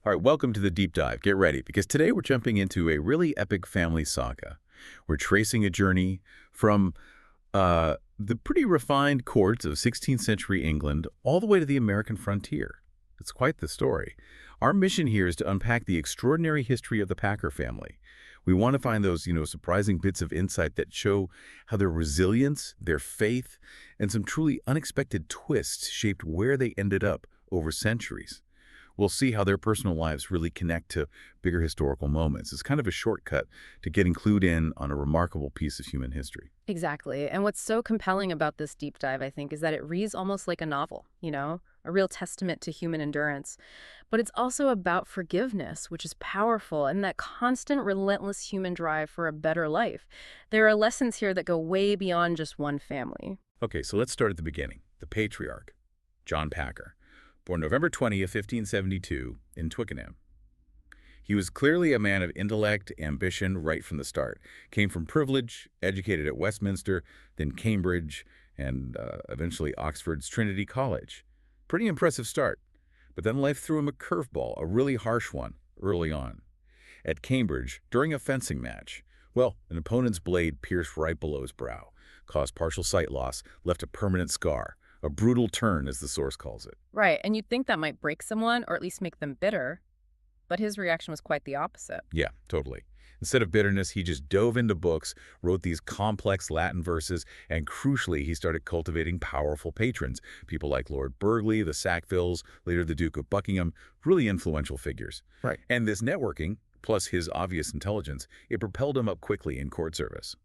All right, welcome to the deep dive. Get ready, because today we're jumping into a really epic family saga. We're tracing a journey from the pretty refined courts of 16th century England all the way to the American frontier. It's quite the story. Our mission here is to unpack the extraordinary history of the Packer family. We want to find those, surprising bits of insight that show how their resilience, their faith, and some truly unexpected twists shaped where they ended up over centuries. We'll see how their personal lives really connect to bigger historical moments. It's kind of a shortcut to getting clued in on a remarkable piece of human history. Exactly. And what's so compelling about this deep dive, I think, is that it reads almost like a novel, a real testament to human endurance. But it's also about forgiveness, which is powerful, and that constant, relentless human drive for a better life. There are lessons here that go way beyond just one family. Okay, so let's start at the beginning. The patriarch, John Packer, born November 20th, 1572, in Twickenham. He was clearly a man of intellect, ambition right from the start. Came from privilege, educated at Westminster, then Cambridge, and eventually Oxford's Trinity College. Pretty impressive start. But then life threw him a curveball, a really harsh one, early on. At Cambridge, during a fencing match, an opponent's blade pierced right below his brow, caused partial sight loss, left a permanent scar. A brutal turn, as the source calls it. Right, and you'd think that might break someone, or at least make them bitter. But his reaction was quite the opposite. Yeah, totally. Instead of bitterness, he just dove into books, wrote these complex Latin verses, and crucially, he started cultivating powerful patrons. People like Lord Burghley, the Sackvilles, later the Duke of Buckingham, really influential figures. Right. And this networking, plus his obvious intelligence, it propelled him up quickly in court service.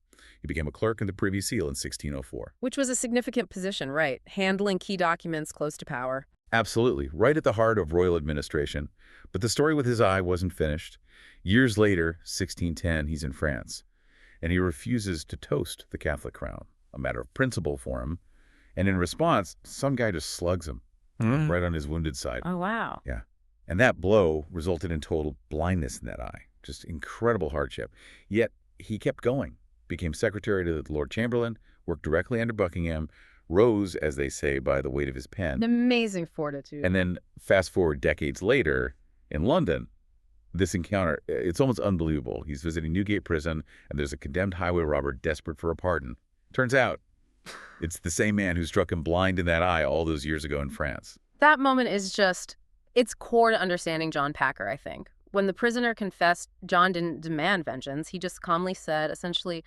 He became a clerk in the Privy Seal in 1604. Which was a significant position, right? Handling key documents close to power. Absolutely, right at the heart of royal administration. But the story with his eye wasn't finished. Years later, 1610, he's in France, and he refuses to toast the Catholic crown, a matter of principle for him. And in response, some guy just slugs him right on his wounded side. Oh, wow. Yeah. And that blow resulted in total blindness in that eye. Just incredible hardship. Yet he kept going, became secretary to the Lord Chamberlain, worked directly under Buckingham, rose, as they say, by the weight of his pen. An amazing fortitude. And then fast forward decades later, in London, this encounter, it's almost unbelievable. He's visiting Newgate Prison, and there's a condemned highway robber desperate for a pardon. Turns out, it's the same man who struck him blind in that eye all those years ago in France. That moment is just, it's core to understanding John Packer, I think. When the prisoner confessed, John didn't demand vengeance. He just calmly said, essentially,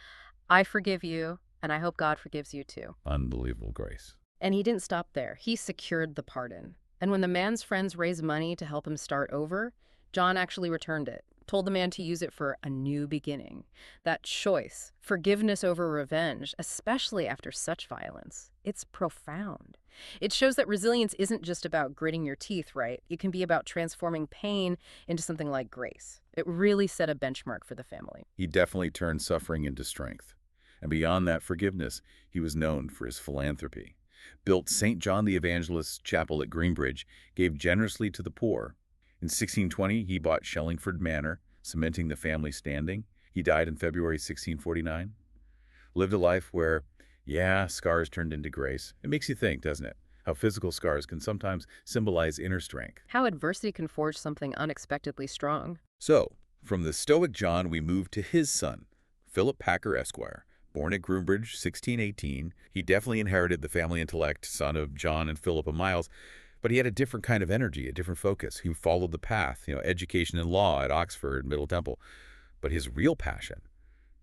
I forgive you, and I hope God forgives you too. Unbelievable grace. And he didn't stop there. He secured the pardon. And when the man's friends raised money to help him start over, John actually returned it, told the man to use it for a new beginning. That choice, forgiveness over revenge, especially after such violence, it's profound. It shows that resilience isn't just about gritting your teeth, right? It can be about transforming pain into something like grace. It really set a benchmark for the family. He definitely turned suffering into strength. And beyond that forgiveness, he was known for his philanthropy. Built St. John the Evangelist's Chapel at Greenbridge, gave generously to the poor. In 1620, he bought Shellingford Manor, cementing the family standing. He died in February 1649. Lived a life where, scars turned into grace. It makes you think, doesn't it? How physical scars can sometimes symbolize inner strength. How adversity can forge something unexpectedly strong. So, from the stoic John, we move to his son, Philip Packer, Esquire. Born at Groombridge, 1618, he definitely inherited the family intellect, son of John and Philippa Miles, but he had a different kind of energy, a different focus. He followed the path, education and law at Oxford, Middle Temple. But his real passion,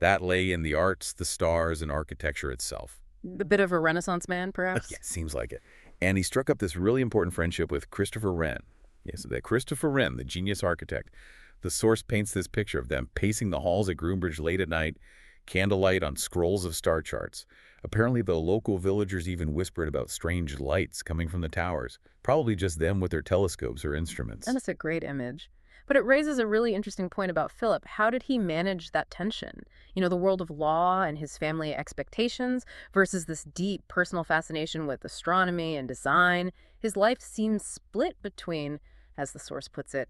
that lay in the arts, the stars, and architecture itself. A bit of a Renaissance man, perhaps? Yeah, seems like it. And he struck up this really important friendship with Christopher Wren. Yes, that Christopher Wren, the genius architect. The source paints this picture of them pacing the halls at Groombridge late at night, candlelight on scrolls of star charts. Apparently, the local villagers even whispered about strange lights coming from the towers, probably just them with their telescopes or instruments. And it's a great image. But it raises a really interesting point about Philip. How did he manage that tension? The world of law and his family expectations versus this deep personal fascination with astronomy and design. His life seems split between, as the source puts it,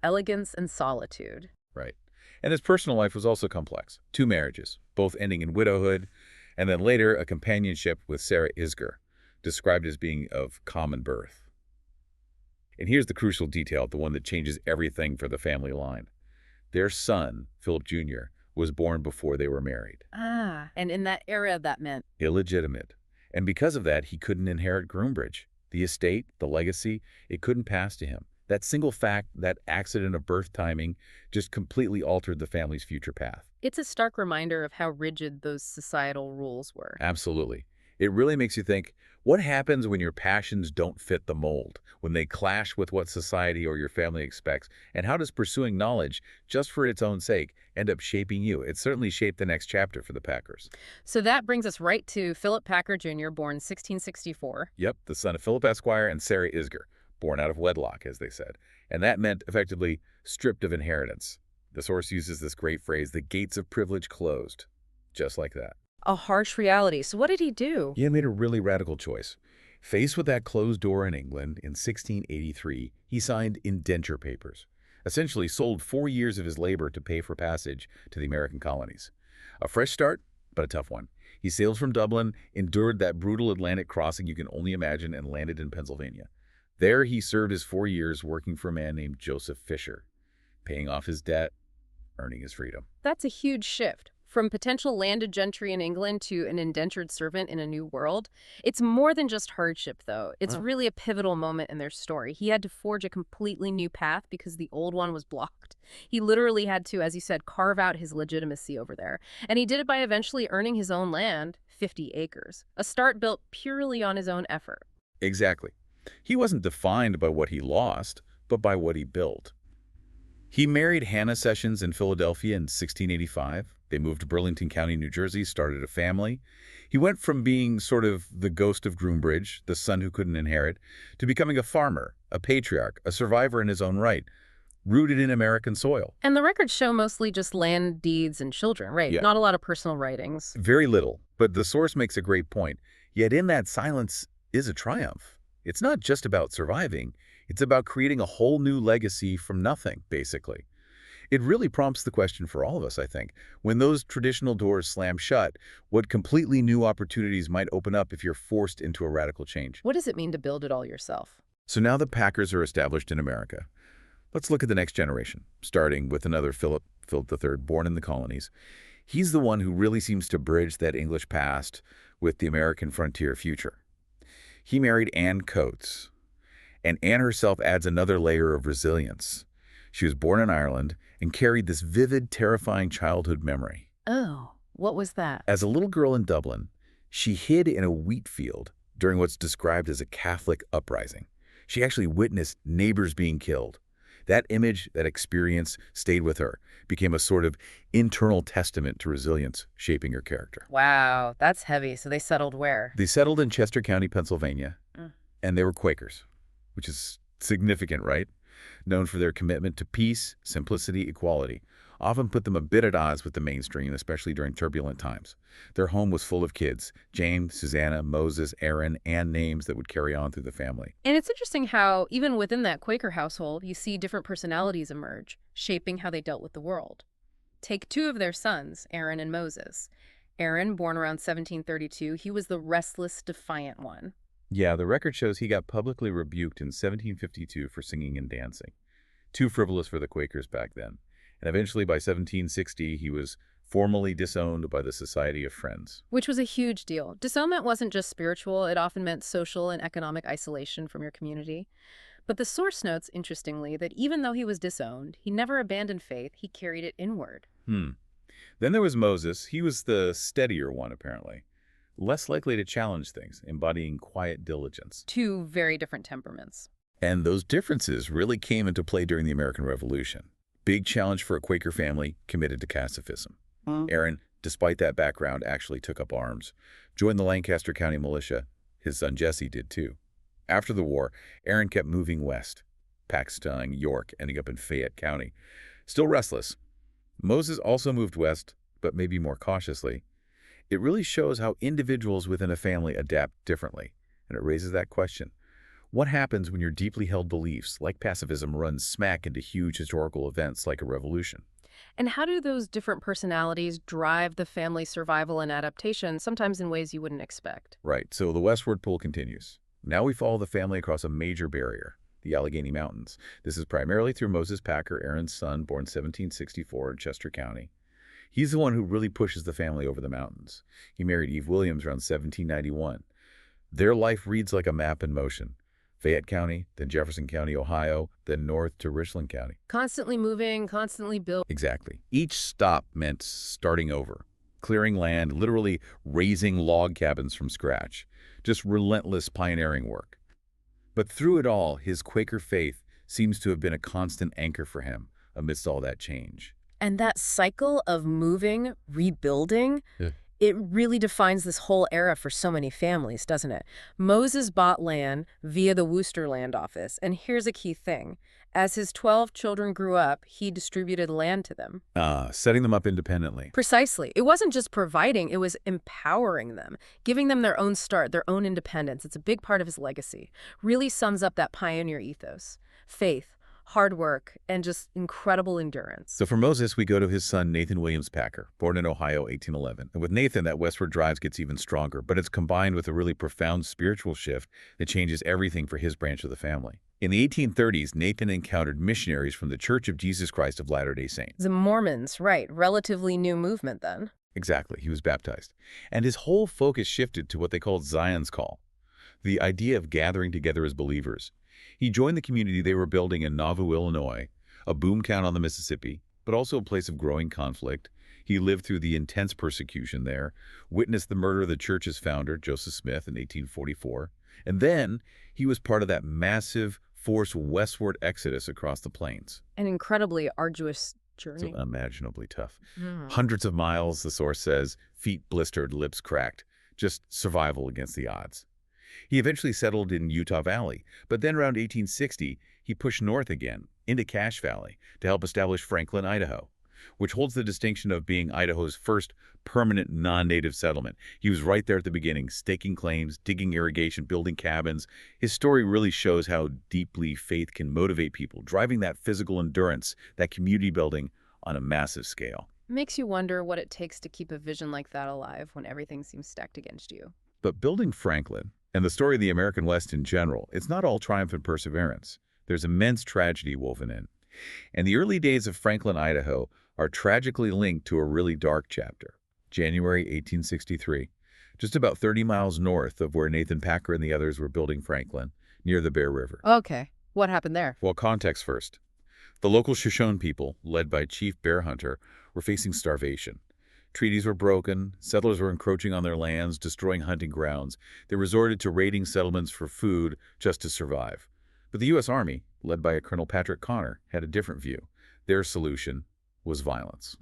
elegance and solitude. Right. And his personal life was also complex. 2 marriages, both ending in widowhood, and then later a companionship with Sarah Isgur, described as being of common birth. And here's the crucial detail, the one that changes everything for the family line. Their son, Philip Jr., was born before they were married. Ah, and in that era, that meant. Illegitimate. And because of that, he couldn't inherit Groombridge. The estate, the legacy, it couldn't pass to him. That single fact, that accident of birth timing, just completely altered the family's future path. It's a stark reminder of how rigid those societal rules were. Absolutely. It really makes you think, what happens when your passions don't fit the mold, when they clash with what society or your family expects, and how does pursuing knowledge, just for its own sake, end up shaping you? It certainly shaped the next chapter for the Packers. So that brings us right to Philip Packer Jr., born 1664. Yep, the son of Philip Esquire and Sarah Isger, born out of wedlock, as they said. And that meant, effectively, stripped of inheritance. The source uses this great phrase, the gates of privilege closed. Just like that. A harsh reality. So what did he do? He had made a really radical choice. Faced with that closed door in England in 1683, he signed indenture papers, essentially sold 4 years of his labor to pay for passage to the American colonies. A fresh start, but a tough one. He sailed from Dublin, endured that brutal Atlantic crossing you can only imagine, and landed in Pennsylvania. There he served his 4 years working for a man named Joseph Fisher, paying off his debt, earning his freedom. That's a huge shift. From potential landed gentry in England to an indentured servant in a new world. It's more than just hardship, though. It's really a pivotal moment in their story. He had to forge a completely new path because the old one was blocked. He literally had to, as you said, carve out his legitimacy over there. And he did it by eventually earning his own land, 50 acres, a start built purely on his own effort. Exactly. He wasn't defined by what he lost, but by what he built. He married Hannah Sessions in Philadelphia in 1685. They moved to Burlington County, New Jersey, started a family. He went from being sort of the ghost of Groombridge, the son who couldn't inherit, to becoming a farmer, a patriarch, a survivor in his own right, rooted in American soil. And the records show mostly just land deeds and children, right? Yeah. Not a lot of personal writings. Very little, but the source makes a great point. Yet in that silence is a triumph. It's not just about surviving. It's about creating a whole new legacy from nothing, basically. It really prompts the question for all of us, I think. When those traditional doors slam shut, what completely new opportunities might open up if you're forced into a radical change? What does it mean to build it all yourself? So now the Packers are established in America. Let's look at the next generation, starting with another Philip III, born in the colonies. He's the one who really seems to bridge that English past with the American frontier future. He married Anne Coates, and Anne herself adds another layer of resilience. She was born in Ireland and carried this vivid, terrifying childhood memory. Oh, what was that? As a little girl in Dublin, she hid in a wheat field during what's described as a Catholic uprising. She actually witnessed neighbors being killed. That image, that experience, stayed with her, became a sort of internal testament to resilience, shaping her character. Wow, that's heavy. So they settled where? They settled in Chester County, Pennsylvania, and they were Quakers, which is significant, right? Known for their commitment to peace, simplicity, equality, often put them a bit at odds with the mainstream, especially during turbulent times. Their home was full of kids, Jane, Susanna, Moses, Aaron, and names that would carry on through the family. And it's interesting how, even within that Quaker household, you see different personalities emerge, shaping how they dealt with the world. Take two of their sons, Aaron and Moses. Aaron, born around 1732, he was the restless, defiant one. Yeah, the record shows he got publicly rebuked in 1752 for singing and dancing. Too frivolous for the Quakers back then. And eventually, by 1760, he was formally disowned by the Society of Friends. Which was a huge deal. Disownment wasn't just spiritual, it often meant social and economic isolation from your community. But the source notes, interestingly, that even though he was disowned, he never abandoned faith, he carried it inward. Then there was Moses. He was the steadier one, apparently. Less likely to challenge things, embodying quiet diligence. Two very different temperaments. And those differences really came into play during the American Revolution. Big challenge for a Quaker family committed to pacifism. Aaron, despite that background, actually took up arms, joined the Lancaster County Militia. His son Jesse did too. After the war, Aaron kept moving west, Paxton, York, ending up in Fayette County. Still restless. Moses also moved west, but maybe more cautiously. It really shows how individuals within a family adapt differently, and it raises that question. What happens when your deeply held beliefs, like pacifism, run smack into huge historical events like a revolution? And how do those different personalities drive the family's survival and adaptation, sometimes in ways you wouldn't expect? Right, so the westward pull continues. Now we follow the family across a major barrier, the Allegheny Mountains. This is primarily through Moses Packer, Aaron's son, born 1764 in Chester County. He's the one who really pushes the family over the mountains. He married Eve Williams around 1791. Their life reads like a map in motion. Fayette County, then Jefferson County, Ohio, then north to Richland County. Constantly moving, constantly building. Exactly. Each stop meant starting over, clearing land, literally raising log cabins from scratch. Just relentless pioneering work. But through it all, his Quaker faith seems to have been a constant anchor for him amidst all that change. And that cycle of moving, rebuilding, Yeah. it really defines this whole era for so many families, doesn't it? Moses bought land via the Worcester Land Office, and here's a key thing. As his 12 children grew up, he distributed land to them. Setting them up independently. Precisely. It wasn't just providing, it was empowering them, giving them their own start, their own independence. It's a big part of his legacy. Really sums up that pioneer ethos. Faith, hard work, and just incredible endurance. So for Moses, we go to his son, Nathan Williams Packer, born in Ohio, 1811. And with Nathan, that westward drive gets even stronger, but it's combined with a really profound spiritual shift that changes everything for his branch of the family. In the 1830s, Nathan encountered missionaries from the Church of Jesus Christ of Latter-day Saints. The Mormons, right. Relatively new movement then. Exactly, he was baptized. And his whole focus shifted to what they called Zion's Call, the idea of gathering together as believers. He joined the community they were building in Nauvoo, Illinois, a boomtown on the Mississippi, but also a place of growing conflict. He lived through the intense persecution there, witnessed the murder of the church's founder, Joseph Smith, in 1844, and then he was part of that massive forced westward exodus across the plains. An incredibly arduous journey. It's unimaginably tough. Mm. Hundreds of miles, the source says, feet blistered, lips cracked, just survival against the odds. He eventually settled in Utah Valley, but then around 1860, he pushed north again, into Cache Valley, to help establish Franklin, Idaho, which holds the distinction of being Idaho's first permanent non-native settlement. He was right there at the beginning, staking claims, digging irrigation, building cabins. His story really shows how deeply faith can motivate people, driving that physical endurance, that community building on a massive scale. Makes you wonder what it takes to keep a vision like that alive when everything seems stacked against you. But building Franklin, and the story of the American West in general, it's not all triumph and perseverance. There's immense tragedy woven in. And the early days of Franklin, Idaho are tragically linked to a really dark chapter. January 1863, just about 30 miles north of where Nathan Packer and the others were building Franklin, near the Bear River. Okay, what happened there? Well, context first. The local Shoshone people, led by Chief Bear Hunter, were facing starvation. Treaties were broken, settlers were encroaching on their lands, destroying hunting grounds. They resorted to raiding settlements for food just to survive. But the U.S. Army, led by Colonel Patrick Connor, had a different view. Their solution was violence.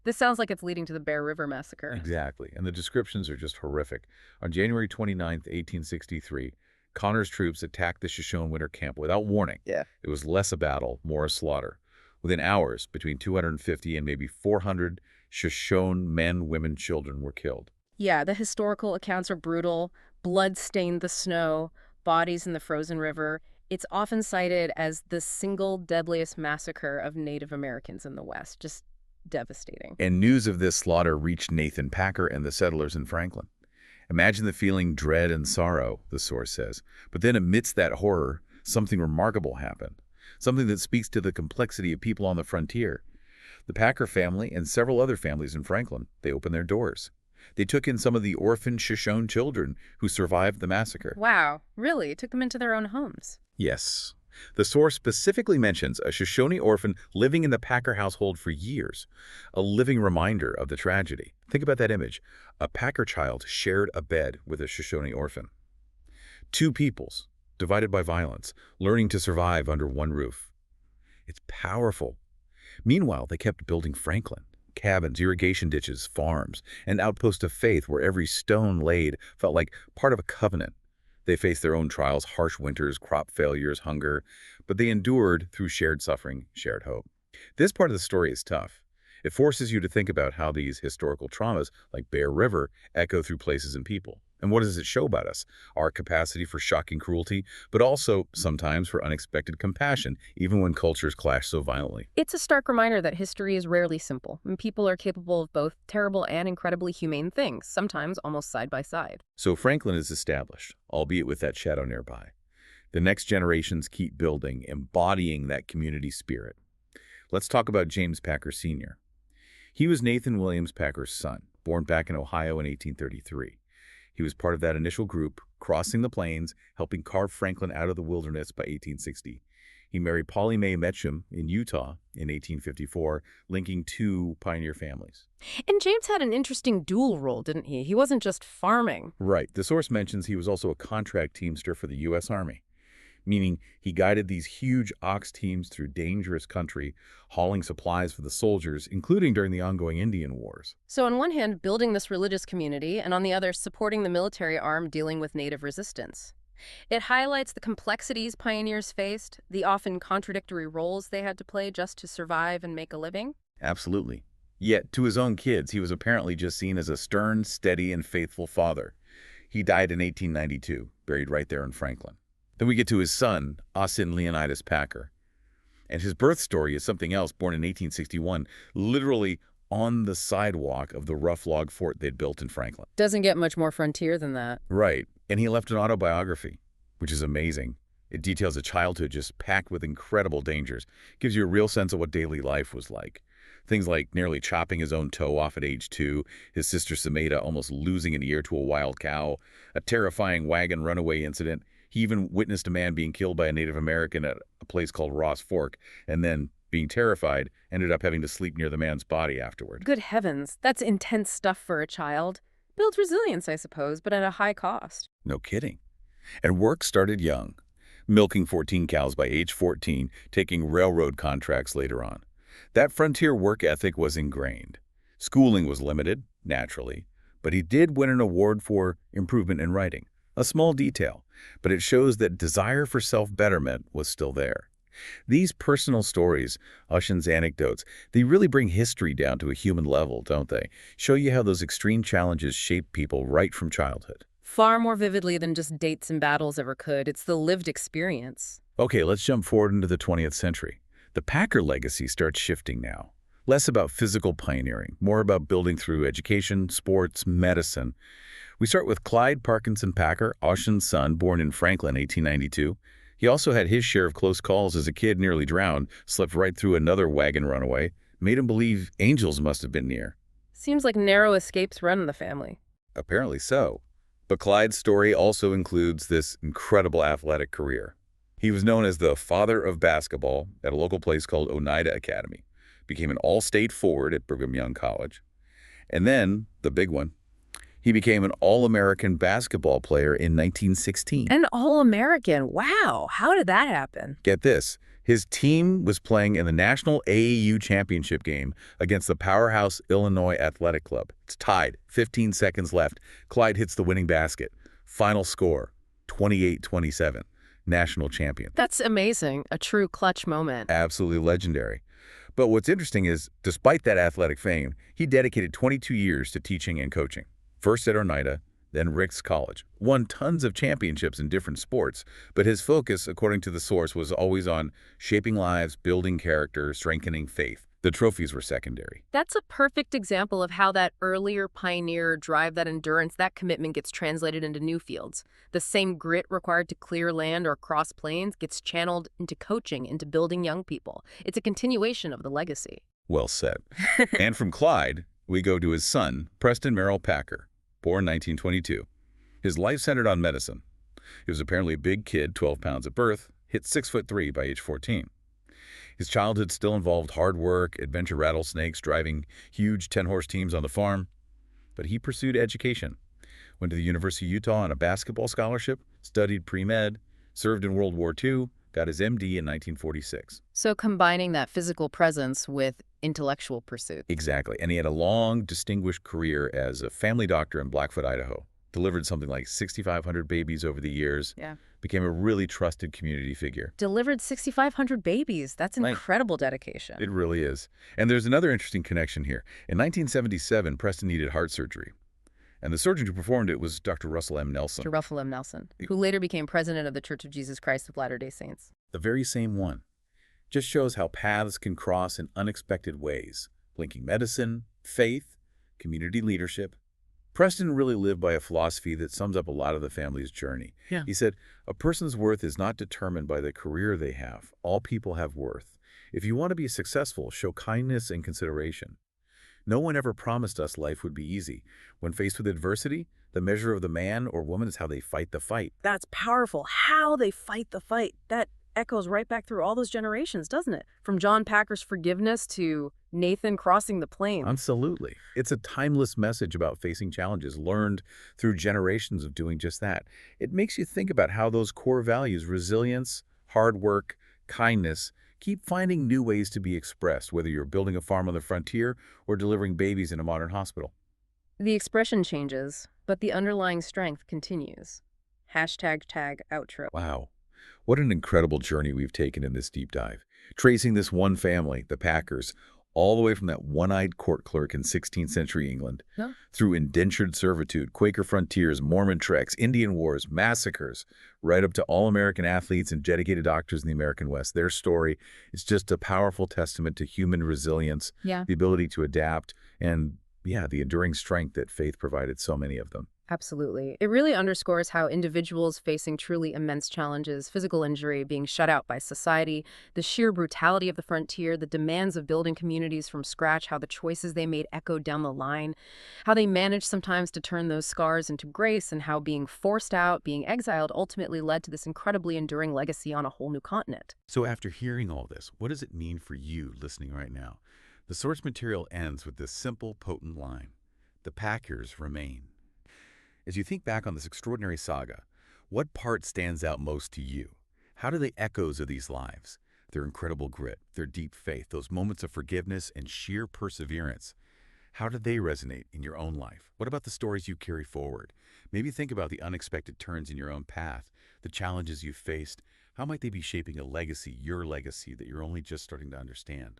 This sounds like it's leading to the Bear River Massacre. Exactly, and the descriptions are just horrific. On January 29, 1863, Connor's troops attacked the Shoshone winter camp without warning. Yeah. It was less a battle, more a slaughter. Within hours, between 250 and maybe 400 Shoshone men, women, children were killed. Yeah, the historical accounts are brutal. Blood stained the snow, bodies in the frozen river. It's often cited as the single deadliest massacre of Native Americans in the West. Just devastating. And news of this slaughter reached Nathan Packer and the settlers in Franklin. Imagine the feeling dread and sorrow, the source says. But then amidst that horror, something remarkable happened. Something that speaks to the complexity of people on the frontier. The Packer family and several other families in Franklin, they opened their doors. They took in some of the orphaned Shoshone children who survived the massacre. Wow, really? Took them into their own homes? Yes. The source specifically mentions a Shoshone orphan living in the Packer household for years, a living reminder of the tragedy. Think about that image. A Packer child shared a bed with a Shoshone orphan. Two peoples, divided by violence, learning to survive under one roof. It's powerful. Meanwhile, they kept building Franklin. Cabins, irrigation ditches, farms, an outpost of faith where every stone laid felt like part of a covenant. They faced their own trials, harsh winters, crop failures, hunger, but they endured through shared suffering, shared hope. This part of the story is tough. It forces you to think about how these historical traumas, like Bear River, echo through places and people. And what does it show about us? Our capacity for shocking cruelty, but also sometimes for unexpected compassion, even when cultures clash so violently. It's a stark reminder that history is rarely simple, and people are capable of both terrible and incredibly humane things, sometimes almost side by side. So Franklin is established, albeit with that shadow nearby. The next generations keep building, embodying that community spirit. Let's talk about James Packer Sr. He was Nathan Williams Packer's son, born back in Ohio in 1833. He was part of that initial group, crossing the plains, helping carve Franklin out of the wilderness by 1860. He married Polly Mae Metcham in Utah in 1854, linking two pioneer families. And James had an interesting dual role, didn't he? He wasn't just farming. Right. The source mentions he was also a contract teamster for the U.S. Army, meaning he guided these huge ox teams through dangerous country, hauling supplies for the soldiers, including during the ongoing Indian Wars. So on one hand, building this religious community, and on the other, supporting the military arm dealing with native resistance. It highlights the complexities pioneers faced, the often contradictory roles they had to play just to survive and make a living. Absolutely. Yet, to his own kids, he was apparently just seen as a stern, steady, and faithful father. He died in 1892, buried right there in Franklin. Then we get to his son, Austin Leonidas Packer. And his birth story is something else, born in 1861, literally on the sidewalk of the rough log fort they'd built in Franklin. Doesn't get much more frontier than that. Right. And he left an autobiography, which is amazing. It details a childhood just packed with incredible dangers. Gives you a real sense of what daily life was like. Things like nearly chopping his own toe off at age 2, his sister Sameda almost losing an ear to a wild cow, a terrifying wagon runaway incident. He even witnessed a man being killed by a Native American at a place called Ross Fork, and then, being terrified, ended up having to sleep near the man's body afterward. Good heavens, that's intense stuff for a child. Builds resilience, I suppose, but at a high cost. No kidding. And work started young, milking 14 cows by age 14, taking railroad contracts later on. That frontier work ethic was ingrained. Schooling was limited, naturally, but he did win an award for improvement in writing. A small detail, but it shows that desire for self-betterment was still there. These personal stories, Ossian's anecdotes, they really bring history down to a human level, don't they? Show you how those extreme challenges shape people right from childhood. Far more vividly than just dates and battles ever could. It's the lived experience. Okay, let's jump forward into the 20th century. The Packer legacy starts shifting now. Less about physical pioneering, more about building through education, sports, medicine. We start with Clyde Parkinson Packer, Ossian's son, born in Franklin, 1892. He also had his share of close calls as a kid, nearly drowned, slept right through another wagon runaway, made him believe angels must have been near. Seems like narrow escapes run in the family. Apparently so. But Clyde's story also includes this incredible athletic career. He was known as the father of basketball at a local place called Oneida Academy, became an all-state forward at Brigham Young College. And then, the big one, he became an All-American basketball player in 1916. An All-American. Wow, how did that happen? Get this, his team was playing in the National AAU Championship game against the powerhouse Illinois Athletic Club. It's tied, 15 seconds left. Clyde hits the winning basket. Final score, 28-27, national champion. That's amazing, a true clutch moment. Absolutely legendary. But what's interesting is, despite that athletic fame, he dedicated 22 years to teaching and coaching. First at Oneida, then Ricks College. Won tons of championships in different sports, but his focus, according to the source, was always on shaping lives, building character, strengthening faith. The trophies were secondary. That's a perfect example of how that earlier pioneer drive, that endurance, that commitment gets translated into new fields. The same grit required to clear land or cross plains gets channeled into coaching, into building young people. It's a continuation of the legacy. Well said. And from Clyde, we go to his son, Preston Merrill Packer, born 1922. His life centered on medicine. He was apparently a big kid, 12 pounds at birth, hit 6'3" by age 14. His childhood still involved hard work, adventure rattlesnakes, driving huge 10-horse teams on the farm. But he pursued education, went to the University of Utah on a basketball scholarship, studied pre-med, served in World War II, got his MD in 1946. So combining that physical presence with intellectual pursuit. Exactly. And he had a long, distinguished career as a family doctor in Blackfoot, Idaho. Delivered something like 6,500 babies over the years. Yeah. Became a really trusted community figure. Delivered 6,500 babies. That's incredible dedication. It really is. And there's another interesting connection here. In 1977, Preston needed heart surgery. And the surgeon who performed it was Dr. Russell M. Nelson. Dr. Russell M. Nelson, who later became president of the Church of Jesus Christ of Latter-day Saints. The very same one. Just shows how paths can cross in unexpected ways, linking medicine, faith, community leadership. Preston really lived by a philosophy that sums up a lot of the family's journey. Yeah. He said, "A person's worth is not determined by the career they have. All people have worth. If you want to be successful, show kindness and consideration." No one ever promised us life would be easy. When faced with adversity, the measure of the man or woman is how they fight the fight. That's powerful. How they fight the fight. That echoes right back through all those generations, doesn't it? From John Packer's forgiveness to Nathan crossing the plains. Absolutely. It's a timeless message about facing challenges learned through generations of doing just that. It makes you think about how those core values, resilience, hard work, kindness, keep finding new ways to be expressed, whether you're building a farm on the frontier or delivering babies in a modern hospital. The expression changes, but the underlying strength continues. Hashtag tag outro. Wow. What an incredible journey we've taken in this deep dive, tracing this one family, the Packers, all the way from that one-eyed court clerk in 16th century England, Yeah. through indentured servitude, Quaker frontiers, Mormon treks, Indian wars, massacres, right up to all-American athletes and dedicated doctors in the American West. Their story is just a powerful testament to human resilience, Yeah. the ability to adapt, and, yeah, the enduring strength that faith provided so many of them. Absolutely. It really underscores how individuals facing truly immense challenges, physical injury, being shut out by society, the sheer brutality of the frontier, the demands of building communities from scratch, how the choices they made echoed down the line, how they managed sometimes to turn those scars into grace, and how being forced out, being exiled, ultimately led to this incredibly enduring legacy on a whole new continent. So after hearing all this, what does it mean for you listening right now? The source material ends with this simple, potent line: "The Packers remain." As you think back on this extraordinary saga, what part stands out most to you? How do the echoes of these lives, their incredible grit, their deep faith, those moments of forgiveness and sheer perseverance, how do they resonate in your own life? What about the stories you carry forward? Maybe think about the unexpected turns in your own path, the challenges you've faced. How might they be shaping a legacy, your legacy, that you're only just starting to understand?